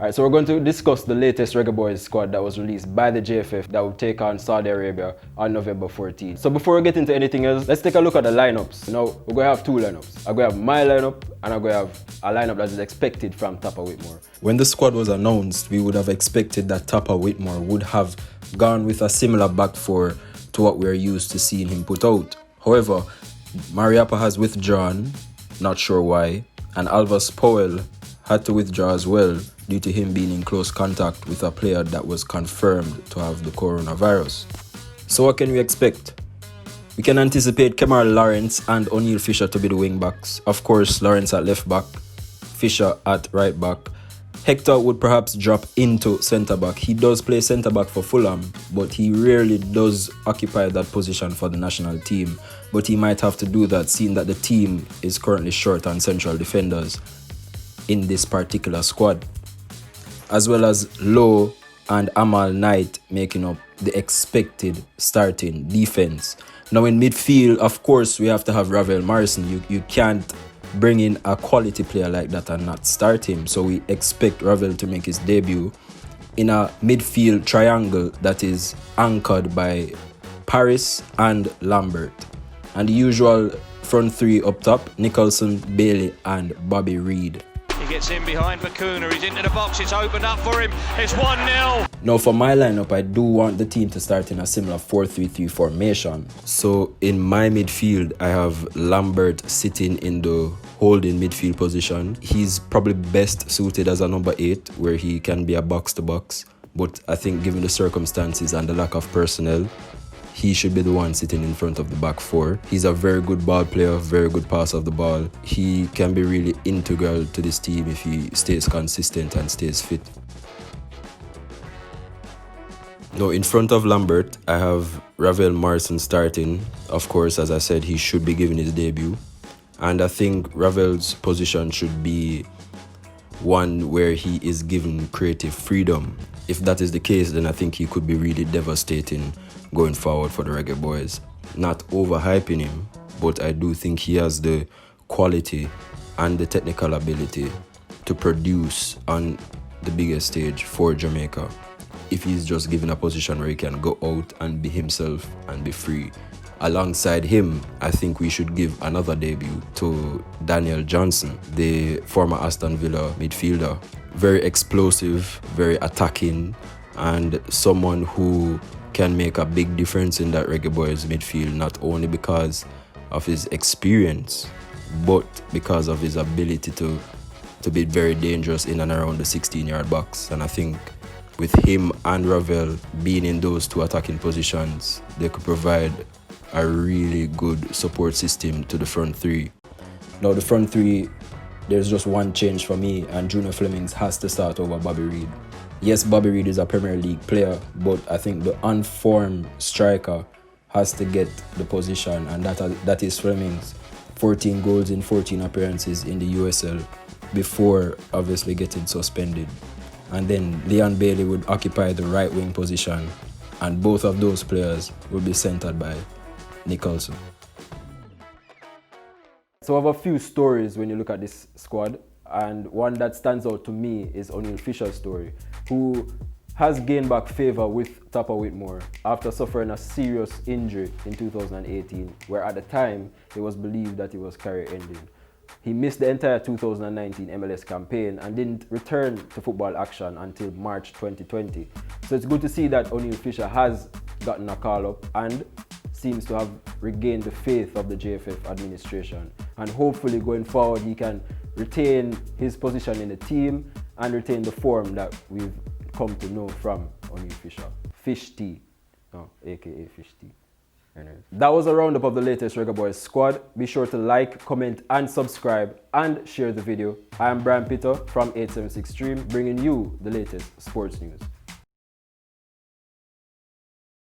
Alright, so we're going to discuss the latest Reggae Boyz squad that was released by the JFF that will take on Saudi Arabia on November 14th. So before we get into anything else, let's take a look at the lineups. Now, we're going to have two lineups. I'm going to have my lineup and I'm going to have a lineup that is expected from Tappa Whitmore. When the squad was announced, we would have expected that Tappa Whitmore would have gone with a similar back four to what we're used to seeing him put out. However, Mariappa has withdrawn, not sure why, and Alvas Powell had to withdraw as well due to him being in close contact with a player that was confirmed to have the coronavirus. So what can we expect? We can anticipate Kemar Lawrence and O'Neal Fisher to be the wing backs. Of course, Lawrence at left back, Fisher at right back. Hector would perhaps drop into centre back. He does play centre back for Fulham, but he rarely does occupy that position for the national team. But he might have to do that, seeing that the team is currently short on central defenders in this particular squad, as well as Lowe and Amal Knight making up the expected starting defense. Now in midfield, of course, we have to have Ravel Morrison. You can't bring in a quality player like that and not start him. So we expect Ravel to make his debut in a midfield triangle that is anchored by Paris and Lambert. And the usual front three up top, Nicholson, Bailey and Bobby Reid. He gets in behind Bakuna, he's into the box, it's opened up for him, it's 1-0. Now for my lineup, I do want the team to start in a similar 4-3-3 formation. So in my midfield, I have Lambert sitting in the holding midfield position. He's probably best suited as a number 8, where he can be a box-to-box. But I think given the circumstances and the lack of personnel, he should be the one sitting in front of the back four. He's a very good ball player, very good pass of the ball. He can be really integral to this team if he stays consistent and stays fit. Now in front of Lambert, I have Ravel Morrison starting. Of course, as I said, he should be giving his debut. And I think Ravel's position should be one where he is given creative freedom. If that is the case, then I think he could be really devastating going forward for the Reggae Boyz. Not overhyping him, but I do think he has the quality and the technical ability to produce on the biggest stage for Jamaica if he's just given a position where he can go out and be himself and be free. Alongside him, I think we should give another debut to Daniel Johnson, the former Aston Villa midfielder. Very explosive, very attacking, and someone who can make a big difference in that Reggae Boyz midfield, not only because of his experience, but because of his ability to be very dangerous in and around the 16-yard box. And I think with him and Ravel being in those two attacking positions, they could provide a really good support system to the front three. Now the front three, there's just one change for me, and Junior Flemings has to start over Bobby Reid. Yes, Bobby Reid is a Premier League player, but I think the unformed striker has to get the position, and that is Flemings. 14 goals in 14 appearances in the USL before obviously getting suspended. And then Leon Bailey would occupy the right wing position, and both of those players would be centered by Nicholson. So I have a few stories when you look at this squad, and one that stands out to me is O'Neal Fisher's story, who has gained back favour with Tappa Whitmore after suffering a serious injury in 2018, where at the time it was believed that it was career-ending. He missed the entire 2019 MLS campaign and didn't return to football action until March 2020. So it's good to see that O'Neal Fisher has gotten a call-up and seems to have regained the faith of the JFF administration. And hopefully going forward he can retain his position in the team and retain the form that we've come to know from O'Neal Fisher. Fish T, aka Fish T. That was a roundup of the latest Reggae Boyz squad. Be sure to like, comment and subscribe and share the video. I am Brian Peter from 876 Stream, bringing you the latest sports news.